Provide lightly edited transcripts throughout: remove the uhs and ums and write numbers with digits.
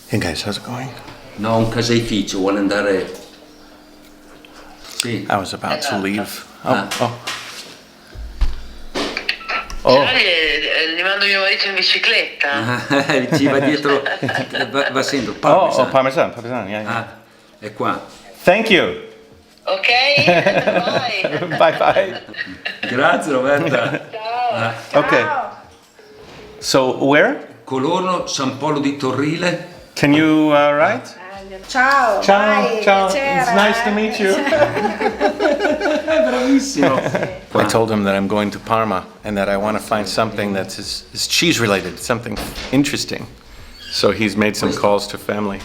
Hey guys, how's it going? No, un caseificio, vuole andare... Sì. I was about to leave. Oh. Gli mando mio marito in bicicletta. Ci va dietro, va sempre Parmesan. Parmesan, yeah. Ah, è qua. Thank you. Ok? Bye. Bye. Grazie Roberta. Ciao. Okay. So where? Colorno, San Polo di Torrile. Can you write? Ciao. Bye, Ciao. piacere. It's nice to meet you. Bravissimo. I told him that I'm going to Parma and that I want to find something that's is cheese related, something interesting. So he's made some calls to family.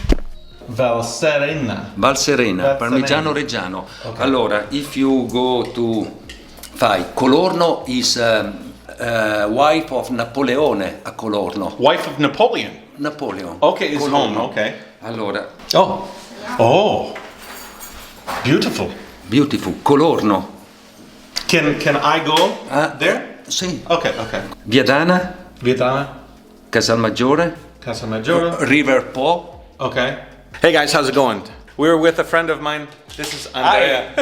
Valserena. Valserena, Parmigiano Reggiano. Okay. Allora, if you go to Colorno is wife of Napoleone a Colorno. Wife of Napoleon. Napoleon. Okay, it's Colorno. home, okay. Allora, Oh. Beautiful. beautiful, Colorno. Can I go there? Sì. Okay. Viadana, Vietnam, Casalmaggiore, Casamaggiore. River Po. Okay. Hey guys, how's it going? We're with a friend of mine. This is Andrea.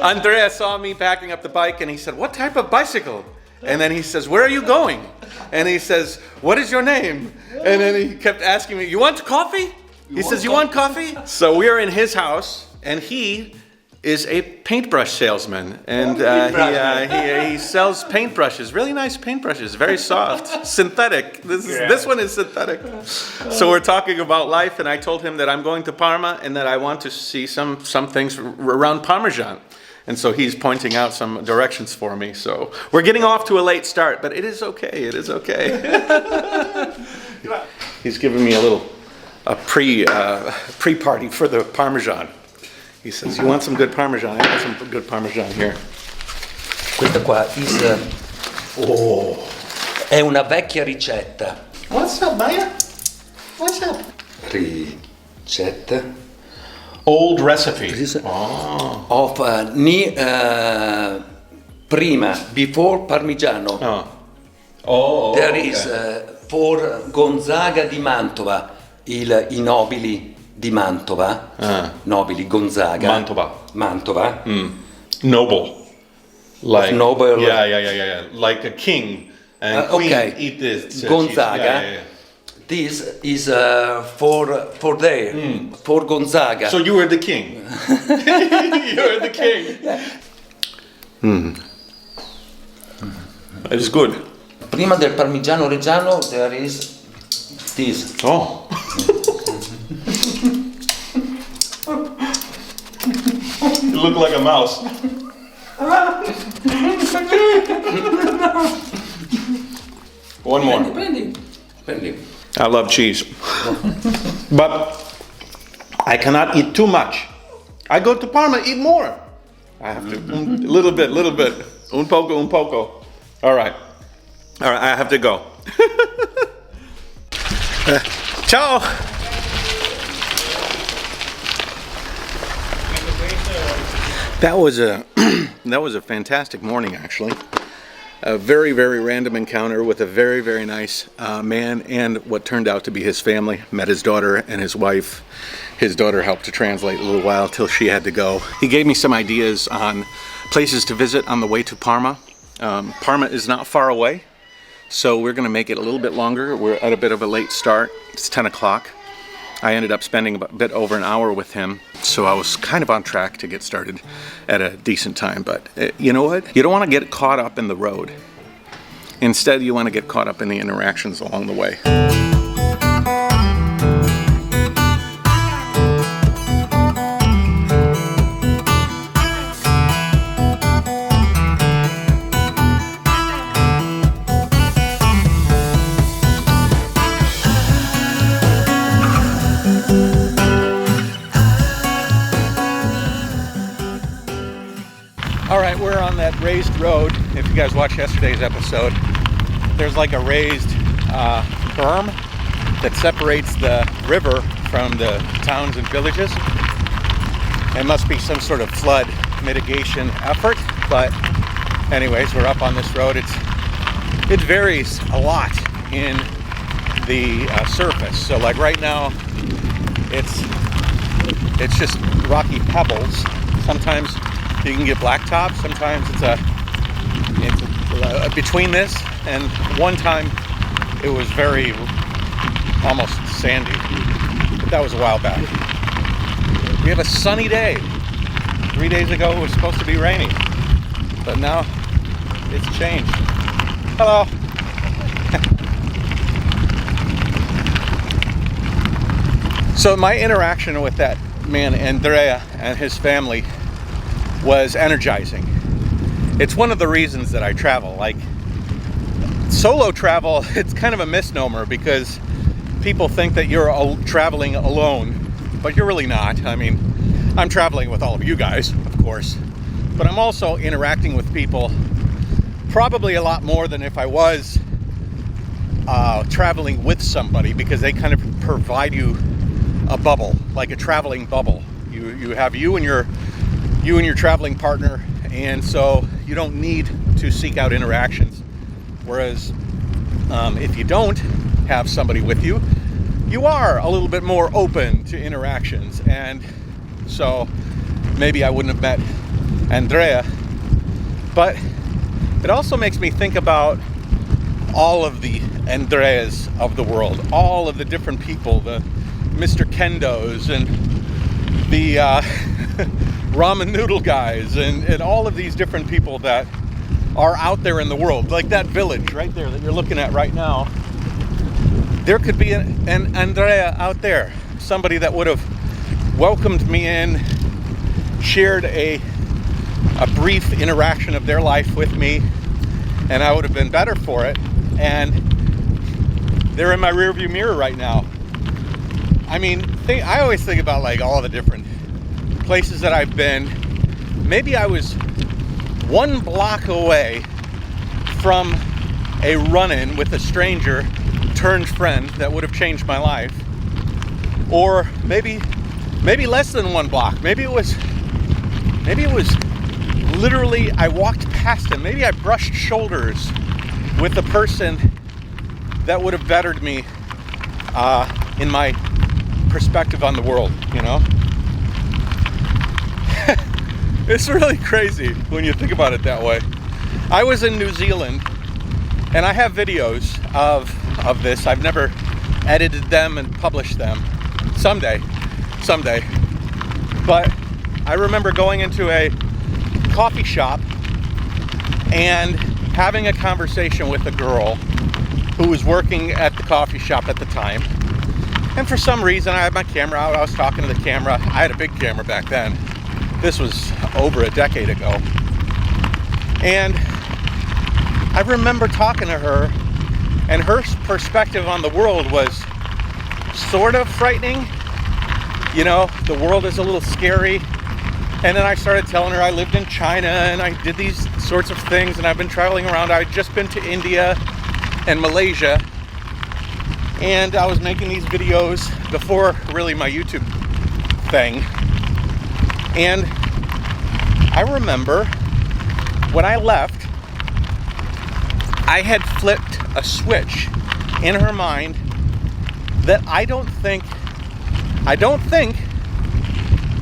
Andrea saw me packing up the bike and he said, "What type of bicycle?" And then he says, "Where are you going?" And he says, "What is your name?" And then he kept asking me, "You want coffee?" He says, "You want coffee?" So we are in his house and he is a paintbrush salesman, and he sells paintbrushes, really nice paintbrushes, very soft, synthetic. This one is synthetic. So we're talking about life, and I told him that I'm going to Parma and that I want to see some things around Parmesan. And so he's pointing out some directions for me. So we're getting off to a late start, but it is okay. It is okay. He's giving me a pre-party for the Parmesan. He says, "You want some good Parmesan? I got some good Parmesan here." Questa qua è una vecchia ricetta. What's up, Maya? What's up? Ricetta Old recipe. of prima, before Parmigiano. There is for Gonzaga di Mantova, i nobili di Mantova, nobili Gonzaga. Mantova. Noble. Like noble. Yeah. Like a king and queen eat this. Gonzaga. Cheese. Yeah. This is for there, for Gonzaga. So you were the king. You were the king. It's good. Prima del Parmigiano Reggiano there is this. Oh. You look like a mouse. One more. Prendi. I love cheese. But I cannot eat too much. I go to Parma, eat more. I have to, a little bit. Un poco. All right, I have to go. Ciao. That was a fantastic morning, actually. A very, very random encounter with a very, very nice man and what turned out to be his family. Met his daughter and his wife. His daughter helped to translate a little while till she had to go. He gave me some ideas on places to visit on the way to Parma. Parma is not far away, so we're going to make it a little bit longer. We're at a bit of a late start. It's 10 o'clock. I ended up spending a bit over an hour with him, so I was kind of on track to get started at a decent time. But you know what? You don't want to get caught up in the road. Instead, you want to get caught up in the interactions along the way. All right, we're on that raised road. If you guys watched yesterday's episode, there's like a raised berm that separates the river from the towns and villages. It must be some sort of flood mitigation effort, but anyways, we're up on this road. It varies a lot in the surface. So like right now, it's just rocky pebbles. Sometimes you can get blacktop. Sometimes it's between this, and one time it was very almost sandy. But that was a while back. We have a sunny day. 3 days ago it was supposed to be rainy, but now it's changed. Hello. So my interaction with that man Andrea and his family was energizing. It's one of the reasons that I travel. Like, solo travel, it's kind of a misnomer because people think that you're traveling alone, but you're really not. I mean, I'm traveling with all of you guys, of course, but I'm also interacting with people probably a lot more than if I was traveling with somebody, because they kind of provide you a bubble, like a traveling bubble. You have you and your traveling partner, and so you don't need to seek out interactions. Whereas if you don't have somebody with you, you are a little bit more open to interactions. And so maybe I wouldn't have met Andrea, but it also makes me think about all of the Andreas of the world, all of the different people, the Mr. Kendos and the ramen noodle guys, and all of these different people that are out there in the world. Like that village right there that you're looking at right now, there could be an Andrea out there, somebody that would have welcomed me in, shared a brief interaction of their life with me, and I would have been better for it. And they're in my rearview mirror right now. I mean, I always think about like all the different places that I've been. Maybe I was 1 block away from a run-in with a stranger turned friend that would have changed my life. Or maybe less than 1 block. Maybe it was literally I walked past him. Maybe I brushed shoulders with a person that would have bettered me in my perspective on the world, you know? It's really crazy when you think about it that way. I was in New Zealand, and I have videos of this. I've never edited them and published them. Someday. But I remember going into a coffee shop and having a conversation with a girl who was working at the coffee shop at the time. And for some reason, I had my camera out. I was talking to the camera. I had a big camera back then. This was over a decade ago. And I remember talking to her, and her perspective on the world was sort of frightening. You know, the world is a little scary. And then I started telling her I lived in China and I did these sorts of things, and I've been traveling around. I'd just been to India and Malaysia, and I was making these videos before really my YouTube thing. And I remember when I left, I had flipped a switch in her mind that I don't think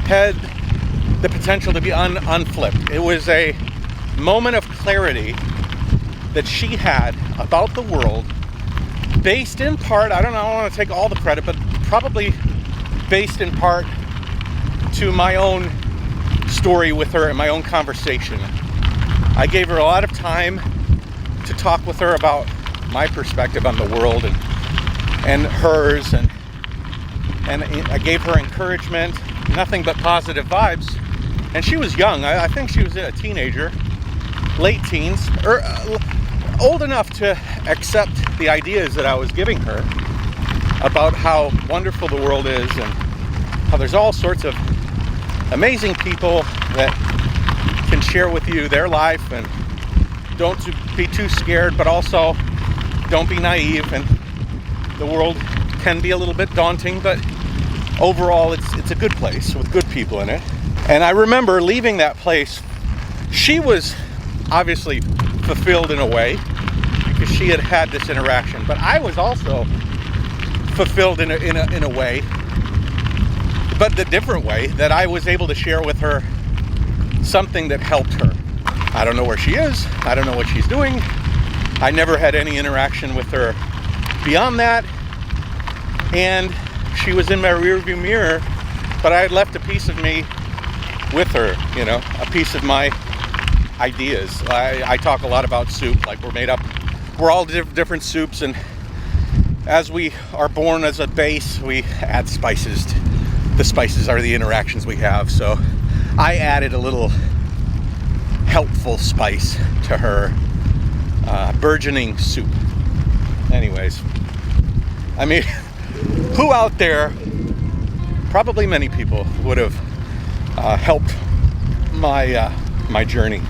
had the potential to be unflipped. It was a moment of clarity that she had about the world, based in part, I don't want to take all the credit, but probably based in part to my own story with her and my own conversation. I gave her a lot of time to talk with her about my perspective on the world and hers, and I gave her encouragement, nothing but positive vibes. And she was young. I think she was a teenager, late teens, or old enough to accept the ideas that I was giving her about how wonderful the world is, and how there's all sorts of amazing people that can share with you their life, and don't be too scared, but also don't be naive. And the world can be a little bit daunting, but overall it's a good place with good people in it. And I remember leaving that place. She was obviously fulfilled in a way because she had had this interaction, but I was also fulfilled in a way, but the different way that I was able to share with her something that helped her. I don't know where she is. I don't know what she's doing. I never had any interaction with her beyond that. And she was in my rearview mirror, but I had left a piece of me with her, you know, a piece of my ideas. I talk a lot about soup, like we're all different soups, and as we are born as a base, we add spices. The spices are the interactions we have, so I added a little helpful spice to her burgeoning soup. Anyways, I mean, who out there, probably many people, would have helped my journey.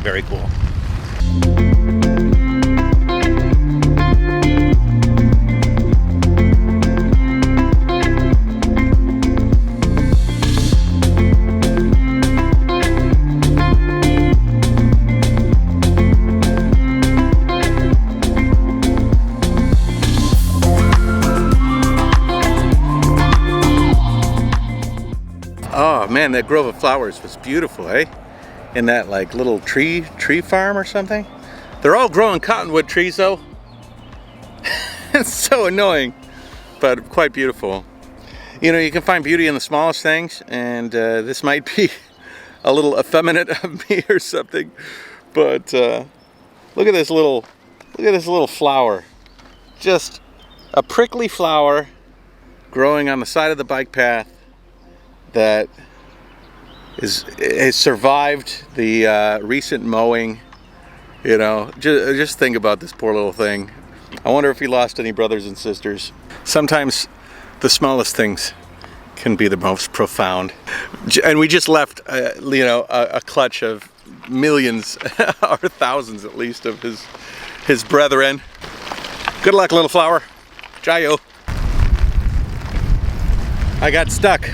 Very cool. Oh man, that grove of flowers was beautiful, eh? In that like little tree farm or something. They're all growing cottonwood trees though. It's so annoying, but quite beautiful. You know, you can find beauty in the smallest things, and this might be a little effeminate of me or something, but look at this little flower. Just a prickly flower growing on the side of the bike path that has survived the recent mowing. You know, just think about this poor little thing. I wonder if he lost any brothers and sisters. Sometimes the smallest things can be the most profound. And we just left, you know, a clutch of millions or thousands at least of his brethren. Good luck, little flower. Jayoe. I got stuck.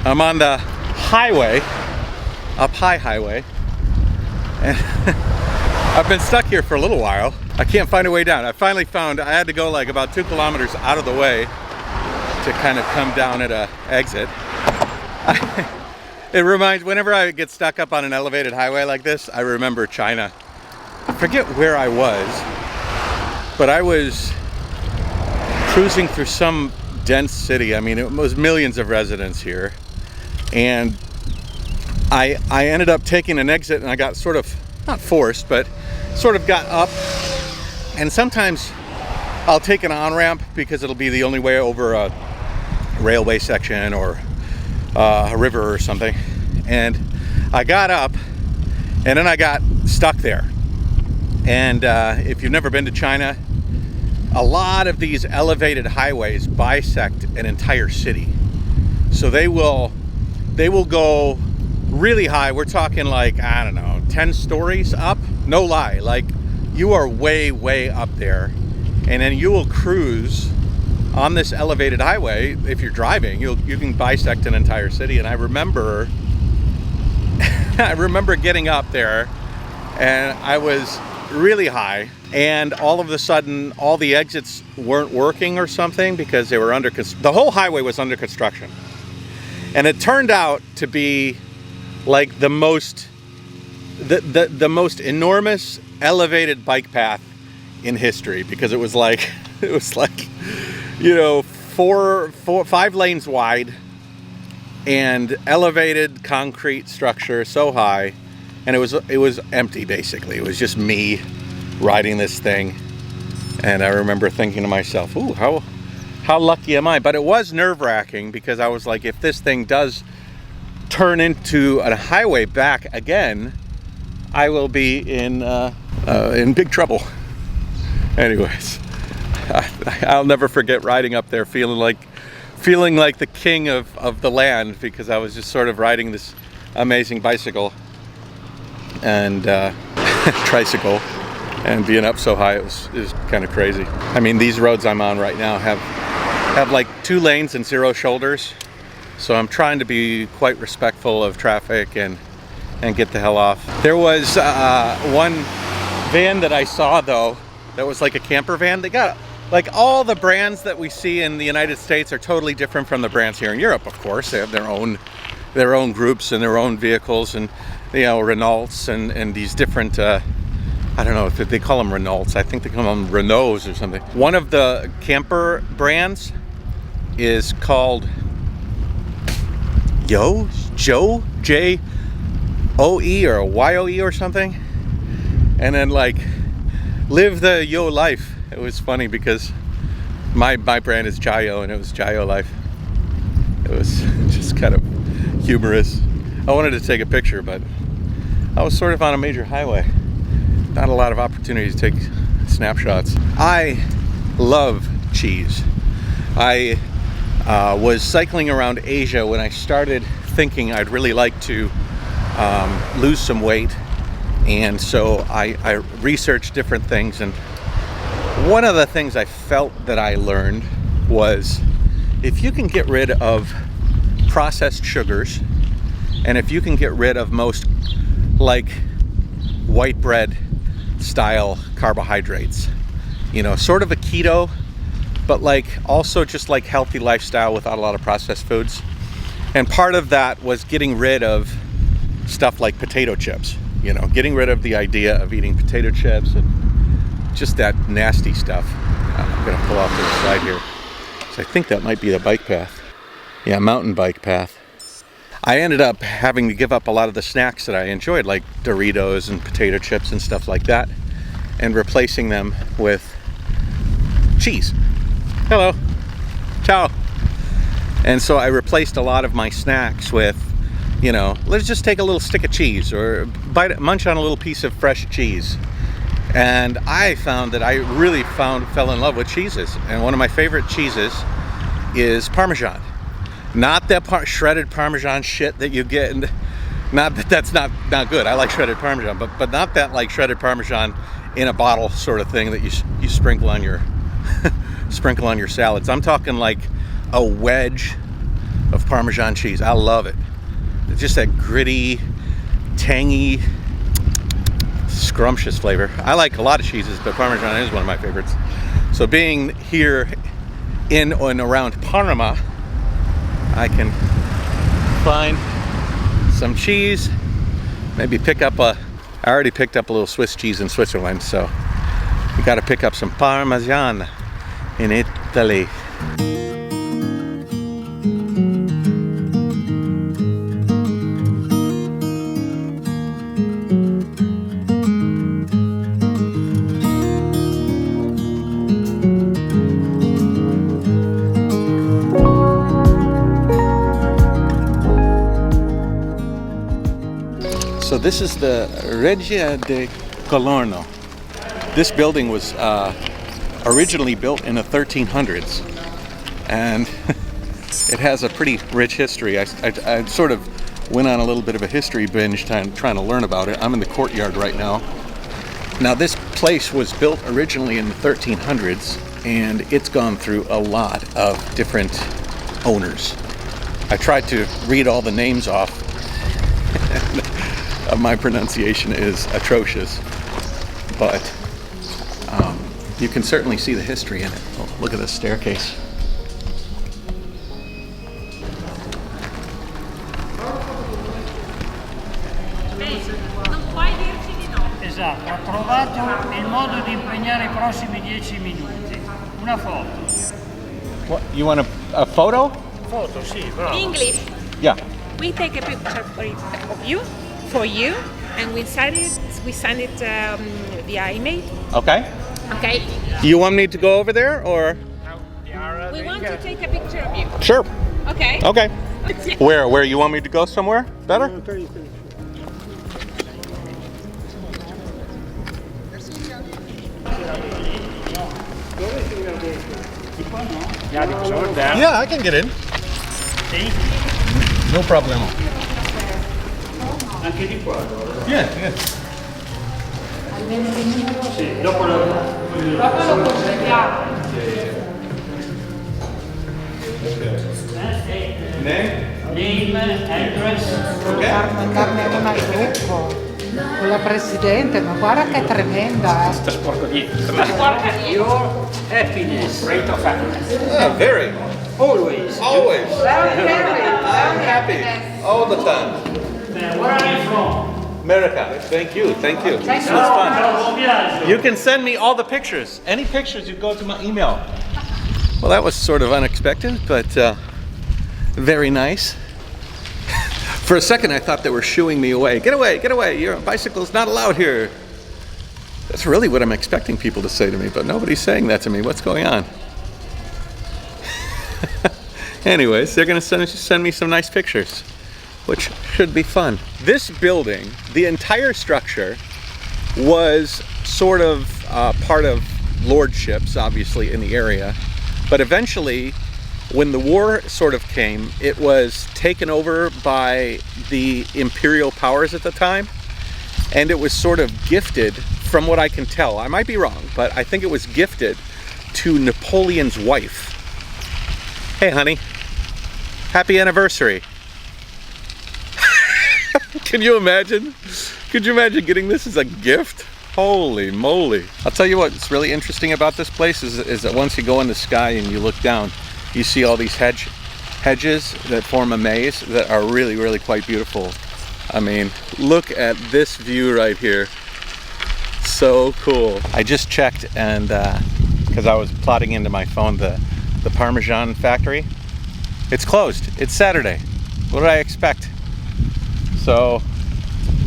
I'm on the highway, up high highway, and I've been stuck here for a little while. I can't find a way down. I finally found, I had to go like about 2 kilometers out of the way to kind of come down at an exit. It reminds, whenever I get stuck up on an elevated highway like this, I remember China. I forget where I was, but I was cruising through some dense city. I mean, it was millions of residents here. And I ended up taking an exit, and I got sort of, not forced, but sort of got up. And sometimes I'll take an on-ramp because it'll be the only way over a railway section or a river or something. And I got up, and then I got stuck there. And if you've never been to China, a lot of these elevated highways bisect an entire city. So they will go really high. We're talking like, I don't know, 10 stories up. No lie, like you are way up there, and then you will cruise on this elevated highway. If you're driving, you can bisect an entire city. And I remember getting up there, and I was really high, and all of a sudden all the exits weren't working or something because they were the whole highway was under construction. And it turned out to be like the most enormous elevated bike path in history, because it was like you know, 5 lanes wide and elevated concrete structure so high, and it was empty basically. It was just me riding this thing, and I remember thinking to myself, ooh, how lucky am I? But it was nerve-wracking because I was like, if this thing does turn into a highway back again, I will be in big trouble. Anyways, I'll never forget riding up there feeling like the king of the land, because I was just sort of riding this amazing bicycle and tricycle, and being up so high, it was kind of crazy. I mean, these roads I'm on right now have like 2 lanes and 0 shoulders, so I'm trying to be quite respectful of traffic and get the hell off. There was one van that I saw though that was like a camper van. They got like all the brands that we see in the United States are totally different from the brands here in Europe, of course. They have their own groups and their own vehicles, and you know, Renaults and these different I don't know if they call them Renaults. I think they call them Renaults or something. One of the camper brands is called Jayoe or Yoe or something. And then like live the Yo life. It was funny because my brand is Jayoe and it was Jayoe life. It was just kind of humorous. I wanted to take a picture, but I was sort of on a major highway. Not a lot of opportunity to take snapshots. I love cheese. I was cycling around Asia when I started thinking I'd really like to lose some weight, and so I researched different things, and one of the things I felt that I learned was if you can get rid of processed sugars, and if you can get rid of most like white bread style carbohydrates, you know, sort of a keto, but like also just like healthy lifestyle without a lot of processed foods. And part of that was getting rid of stuff like potato chips, you know, getting rid of the idea of eating potato chips and just that nasty stuff. I'm gonna pull off to the side here. So I think that might be the bike path. Yeah, mountain bike path. I ended up having to give up a lot of the snacks that I enjoyed, like Doritos and potato chips and stuff like that, and replacing them with cheese. Hello. Ciao. And so I replaced a lot of my snacks with, you know, let's just take a little stick of cheese or munch on a little piece of fresh cheese. And I found that I really fell in love with cheeses. And one of my favorite cheeses is Parmesan. Not that shredded Parmesan shit that you get, and not that that's not good. I like shredded Parmesan, but not that like shredded Parmesan in a bottle sort of thing that you sprinkle on your sprinkle on your salads. I'm talking like a wedge of Parmesan cheese. I love it. It's just that gritty, tangy, scrumptious flavor. I like a lot of cheeses, but Parmesan is one of my favorites. So being here in and around Parma, I can find some cheese, maybe pick up I already picked up a little Swiss cheese in Switzerland, so we got to pick up some Parmesan in Italy. So this is the Regia de Colorno. This building was originally built in the 1300s, and it has a pretty rich history. I sort of went on a little bit of a history binge trying to learn about it. I'm in the courtyard right now. Now this place was built originally in the 1300s, and it's gone through a lot of different owners. I tried to read all the names off. My pronunciation is atrocious, but you can certainly see the history in it. Oh, look at this staircase. Non puoi dirci di no. Esatto, ho trovato il modo di impegnare i prossimi 10 minuti. Una foto. What, you want a photo? Foto, sì, bravo. English. Yeah. We take a picture for you, and we send it via email. Okay. Okay. You want me to go over there, or? We want to take a picture of you. Sure. Okay. Okay. Where you want me to go somewhere? Better? Yeah, I can get in. Sì? No problem. Anche di qua. Yeah, yeah. Sì, dopo lo completiamo. Name, address. Mandarne una al gruppo. Quella presidente, ma guarda che è tremenda. Sta sporco dietro. Your happiness, rate of happiness. Very. Always. Always. I'm Happy. All the time. Where are you from? America. Thank you. Thank you. This was fun. You can send me all the pictures. Any pictures, you go to my email. Well, that was sort of unexpected, but very nice. For a second, I thought they were shooing me away. Get away, get away. Your bicycle's not allowed here. That's really what I'm expecting people to say to me, but nobody's saying that to me. What's going on? Anyways, they're going to send me some nice pictures, which should be fun. This building, the entire structure, was sort of part of lordships, obviously, in the area. But eventually, when the war sort of came, it was taken over by the imperial powers at the time. And it was sort of gifted, from what I can tell. I might be wrong, but I think it was gifted to Napoleon's wife. Hey, honey. Happy anniversary. Can you imagine? Could you imagine getting this as a gift? Holy moly. I'll tell you what's really interesting about this place is that once you go in the sky and you look down, you see all these hedges that form a maze that are really, really quite beautiful. I mean, look at this view right here. So cool. I just checked, and because I was plotting into my phone the Parmesan factory. It's closed. It's Saturday. What did I expect? So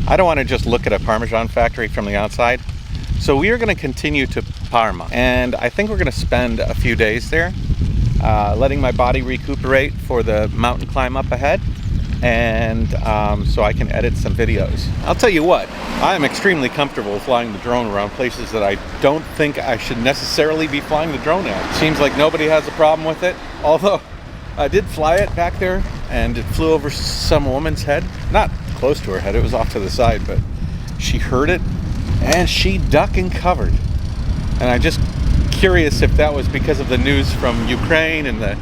I don't want to just look at a Parmesan factory from the outside. So we are going to continue to Parma, and I think we're going to spend a few days there, letting my body recuperate for the mountain climb up ahead, and so I can edit some videos. I'll tell you what, I am extremely comfortable flying the drone around places that I don't think I should necessarily be flying the drone at. Seems like nobody has a problem with it, although I did fly it back there, and it flew over some woman's head. Not close to her head, it was off to the side, but she heard it, and she ducked and covered. And I'm just curious if that was because of the news from Ukraine and the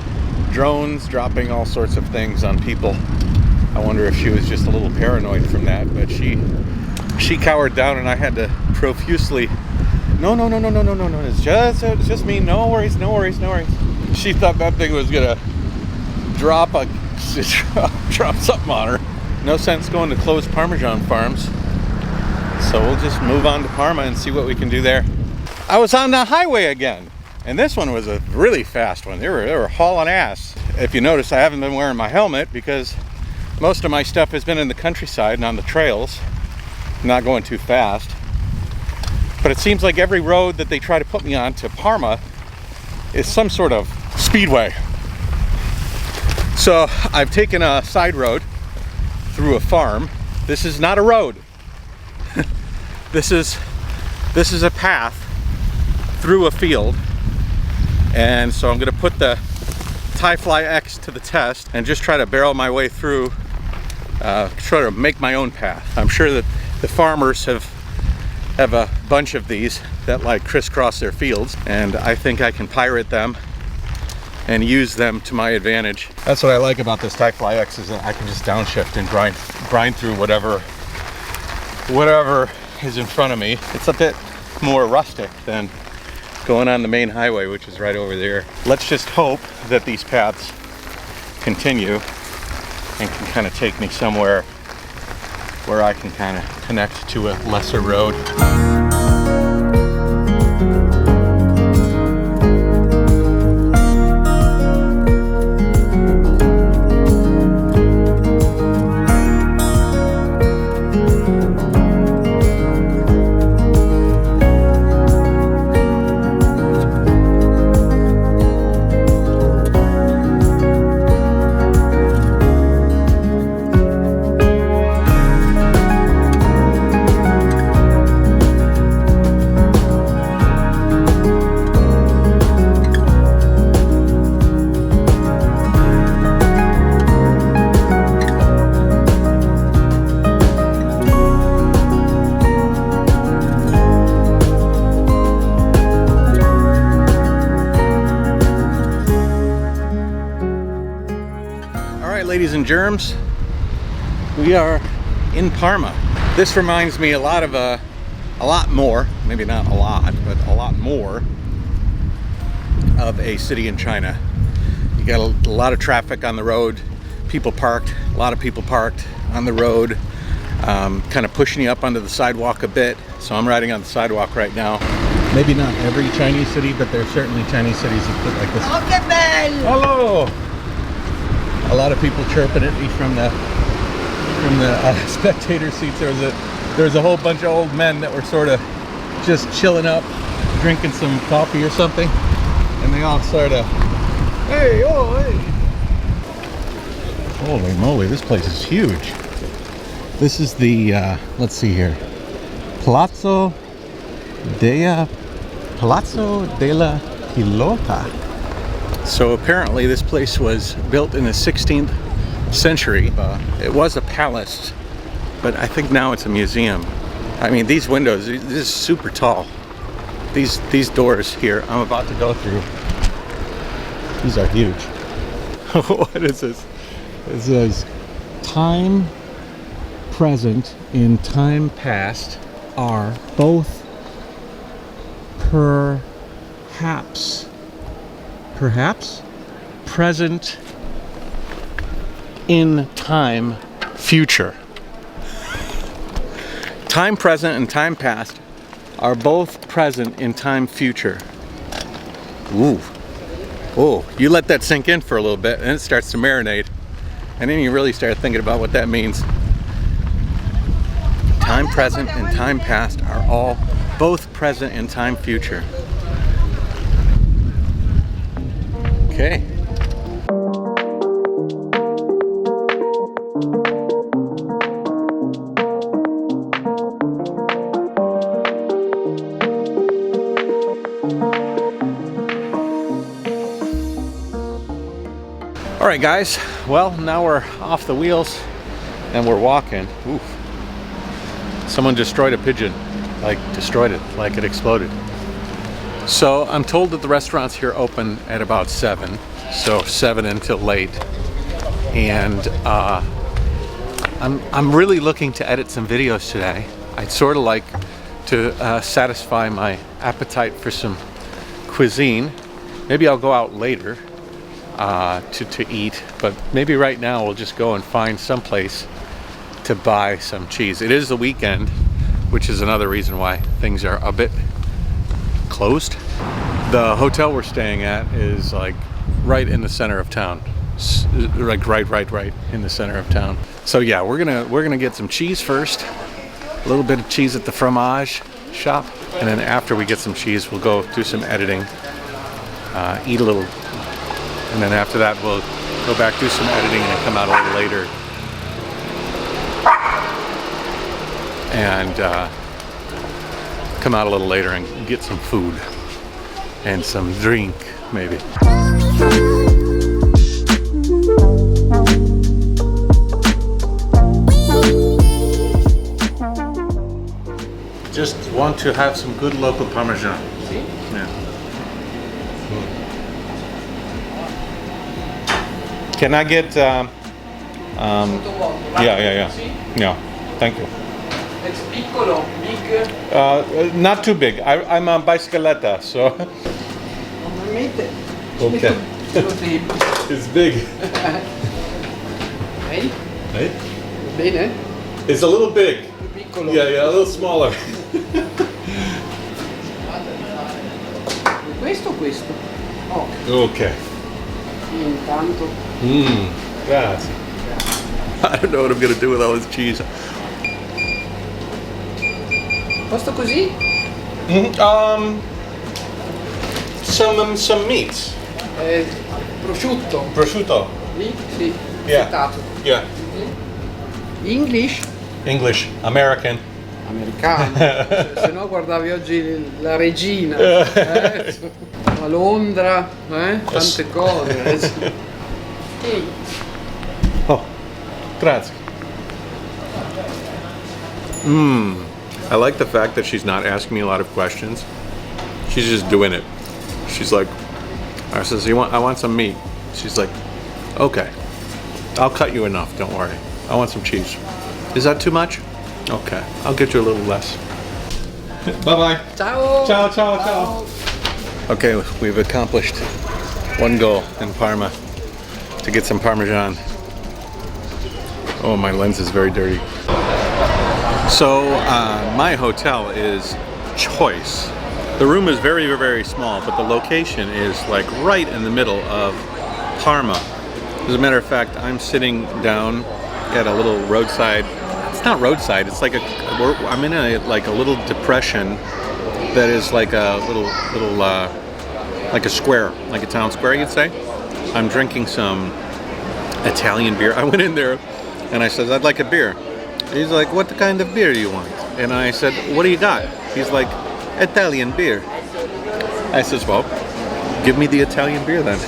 drones dropping all sorts of things on people. I wonder if she was just a little paranoid from that, but she cowered down, and I had to profusely, no, it's just me, no worries. She thought that thing was gonna drop something on her. No sense going to closed Parmesan farms, so we'll just move on to Parma and see what we can do there. I was on the highway again, and this one was a really fast one. They were hauling ass. If you notice, I haven't been wearing my helmet because most of my stuff has been in the countryside and on the trails, not going too fast. But it seems like every road that they try to put me on to Parma is some sort of speedway. So I've taken a side road through a farm. This is not a road. This is a path through a field. And so I'm gonna put the Fly X to the test and just try to barrel my way through, try to make my own path. I'm sure that the farmers have a bunch of these that like crisscross their fields, and I think I can pirate them and use them to my advantage. That's what I like about this Fly X, is that I can just downshift and grind through whatever is in front of me. It's a bit more rustic than going on the main highway, which is right over there. Let's just hope that these paths continue and can kind of take me somewhere where I can kind of connect to a lesser road. Ladies and germs, we are in Parma. This reminds me a lot more, maybe not a lot, but a lot more of a city in China. You got a lot of traffic on the road, people parked, a lot of people parked on the road, kind of pushing you up onto the sidewalk a bit. So I'm riding on the sidewalk right now. Maybe not every Chinese city, but there are certainly Chinese cities that look like this. Oh, che bello! Hello! A lot of people chirping at me from the spectator seats. There was a whole bunch of old men that were sort of just chilling up, drinking some coffee or something, and they all sort of, hey, oh, hey. Holy moly, this place is huge. This is the, let's see here, Palazzo della Pilota. So apparently this place was built in the 16th century. It was a palace, but I think now it's a museum. I mean, these windows, this is super tall. These doors here I'm about to go through, these are huge. What is this? It says, time present and time past are both perhaps present in time future. Time present and time past are both present in time future. Ooh. Oh, you let that sink in for a little bit and it starts to marinate. And then you really start thinking about what that means. Time present and time past are all both present in time future. Okay. All right, guys. Well, now we're off the wheels and we're walking. Oof. Someone destroyed a pigeon. Like destroyed it, like it exploded. So I'm told that the restaurants here open at about 7, so 7 until late. And I'm really looking to edit some videos today. I'd sort of like to satisfy my appetite for some cuisine. Maybe I'll go out later to eat, but maybe right now we'll just go and find some place to buy some cheese. It is the weekend, which is another reason why things are a bit closed. The hotel we're staying at is like right in the center of town. Like right in the center of town. So yeah, we're gonna get some cheese first. A little bit of cheese at the fromage shop, and then after we get some cheese, we'll go do some editing, eat a little, and then after that we'll go back, do some editing, and come out a little later. And come out a little later and get some food and some drink, maybe. Just want to have some good local Parmesan. Yeah. Can I get? Yeah. Thank you. It's piccolo, big. Not too big. I'm on bicicletta, so. Okay. It's big. Hey? Right? Bene? It's a little big. Piccolo. Yeah, a little smaller. Questo o questo? Oh, Okay. intanto. Grazie. I don't know what I'm gonna do with all this cheese. Posto così? Some meats. Prosciutto. Prosciutto. Lì? Sì. Yeah. Frittato. Yeah. English? English. American. Americano. Se no guardavi oggi la regina. A Londra, tante cose. Ehi. Oh, grazie. I like the fact that she's not asking me a lot of questions. She's just doing it. She's like, I says, I want some meat. She's like, okay, I'll cut you enough, don't worry. I want some cheese. Is that too much? Okay, I'll get you a little less. Bye-bye. Ciao. Ciao, ciao, ciao. Okay, we've accomplished one goal in Parma to get some Parmesan. Oh, my lens is very dirty. So, my hotel is choice. The room is very, very small, but the location is like right in the middle of Parma. As a matter of fact, I'm sitting down at a little roadside. It's not roadside. It's like I'm in a little depression that is like a little like a square, like a town square, you'd say. I'm drinking some Italian beer. I went in there and I said, I'd like a beer. He's like, what kind of beer do you want? And I said, what do you got? He's like, Italian beer. I says, well, give me the Italian beer then.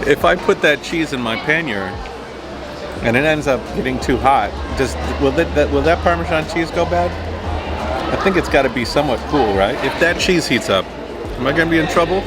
If I put that cheese in my pannier and it ends up getting too hot, will that Parmesan cheese go bad? I think it's got to be somewhat cool, right? If that cheese heats up, am I going to be in trouble?